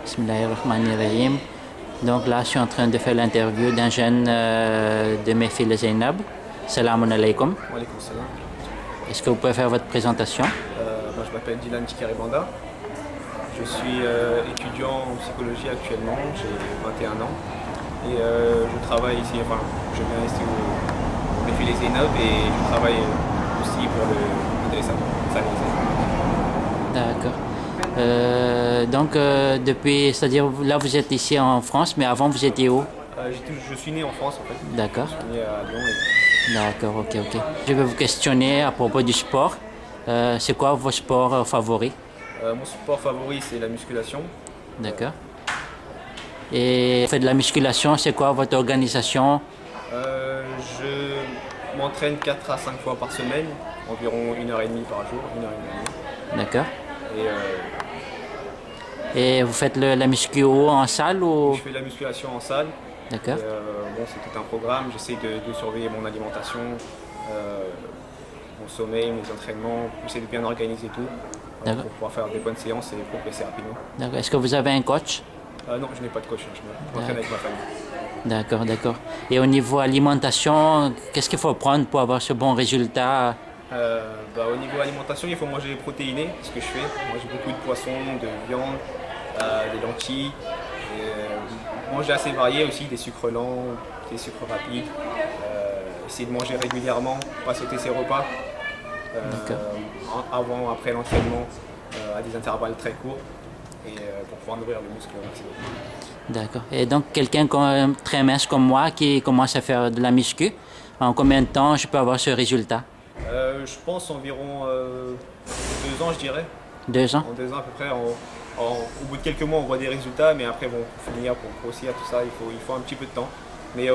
Bismillahirrahmanirrahim. Donc là, je suis en train de faire l'interview d'un jeune de mes filles Zainab. Salam alaikum. Wa alaikum salam. Est-ce que vous pouvez faire votre présentation? Je m'appelle Dylan Tikaribanda. Je suis étudiant en psychologie actuellement, j'ai 21 ans. Et je travaille ici, je viens ici au défilé Zainab et je travaille aussi pour le Madrasa. D'accord. Depuis, c'est-à-dire là vous êtes ici en France, mais avant vous étiez où? Je suis né en France en fait. D'accord. Je suis né à Lyon. D'accord, ok. Je vais vous questionner à propos du sport. C'est quoi vos sports favoris? Mon sport favori c'est la musculation. D'accord. Et vous faites de la musculation, c'est quoi votre organisation? Je m'entraîne 4 à 5 fois par semaine, environ 1h30 par jour, 1h30. D'accord. Et Et vous faites la muscu où, en salle ou? je fais de la musculation en salle. D'accord. Bon, c'est tout un programme, j'essaie de surveiller mon alimentation, mon sommeil, mes entraînements, j'essaie de bien organiser tout pour pouvoir faire des bonnes séances et progresser rapidement. D'accord. Est-ce que vous avez un coach? Non, je n'ai pas de coach, je m'entraîne avec ma famille. D'accord. Et au niveau alimentation, qu'est-ce qu'il faut prendre pour avoir ce bon résultat? Au niveau alimentation, il faut manger protéiné, ce que je fais. Moi, j'ai beaucoup de poissons, de viande, des lentilles. Manger assez varié aussi, des sucres lents, des sucres rapides. Essayer de manger régulièrement, pas sauter ses repas. Avant, après l'entraînement, à des intervalles très courts. Et pour pouvoir nourrir le muscle au maximum. D'accord. Et donc, quelqu'un très mince comme moi qui commence à faire de la muscu, en combien de temps je peux avoir ce résultat? Je pense environ 2 ans, je dirais. 2 ans? En 2 ans à peu près. Au bout de quelques mois, on voit des résultats, mais après, bon, pour finir, pour grossir, tout ça, il faut un petit peu de temps. Mais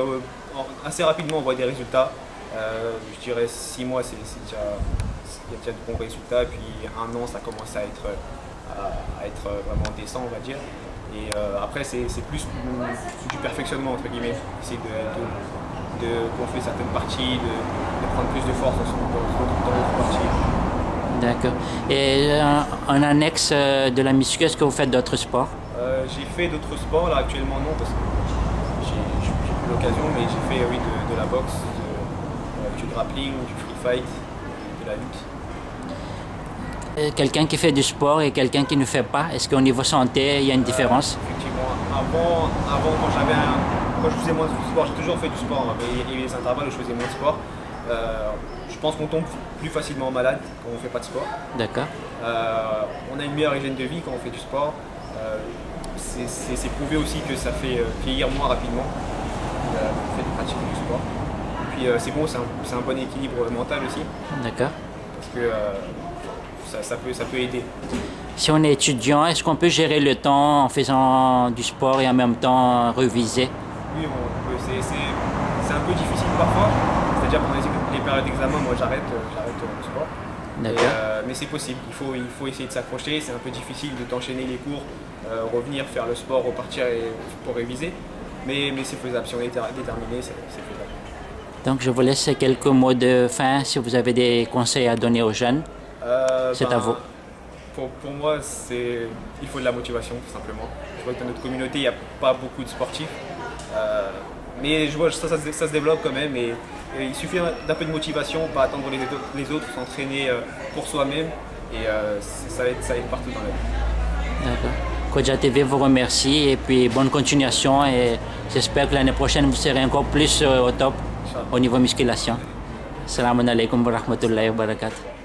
assez rapidement, on voit des résultats. Je dirais 6 mois, il y a déjà de bons résultats. Puis 1 an, ça commence à être vraiment décent, on va dire. Et après, c'est plus du perfectionnement, entre guillemets. Essayer de gonfler certaines parties, de prendre plus de force dans d'autres parties. D'accord. Et en annexe de la muscu, est-ce que vous faites d'autres sports? J'ai fait d'autres sports, là actuellement non, parce que j'ai plus l'occasion, mais j'ai fait oui, de la boxe, du grappling, du free fight, de la lutte. Quelqu'un qui fait du sport et quelqu'un qui ne fait pas, est-ce qu'au niveau santé, il y a une différence? Effectivement, avant quand je faisais moins de sport, j'ai toujours fait du sport, mais il y a eu des intervalles où je faisais moins de sport. Je pense qu'on tombe plus facilement malade quand on ne fait pas de sport. D'accord. On a une meilleure hygiène de vie quand on fait du sport. C'est prouvé aussi que ça fait vieillir moins rapidement le fait de pratiquer du sport. Et puis c'est bon, c'est un bon équilibre mental aussi. D'accord. Parce que ça peut aider. Si on est étudiant, est-ce qu'on peut gérer le temps en faisant du sport et en même temps réviser? Oui, on peut. C'est un peu difficile parfois. C'est-à-dire pendant les périodes d'examen, moi j'arrête le sport. Mais c'est possible. Il faut essayer de s'accrocher. C'est un peu difficile d'enchaîner les cours, revenir faire le sport, repartir pour réviser. Mais c'est faisable. Si on est déterminé, c'est faisable. Donc je vous laisse quelques mots de fin si vous avez des conseils à donner aux jeunes. C'est à vous. Pour moi, il faut de la motivation tout simplement. Je vois que dans notre communauté, il n'y a pas beaucoup de sportifs. Mais je vois que ça se développe quand même. Et il suffit d'un peu de motivation, pas attendre les autres, s'entraîner pour soi-même. Et ça aide partout dans la vie. D'accord. Kodja TV vous remercie et puis bonne continuation. Et j'espère que l'année prochaine, vous serez encore plus au top au niveau musculation. Assalamu alaikum wa rahmatullahi wa barakatuh.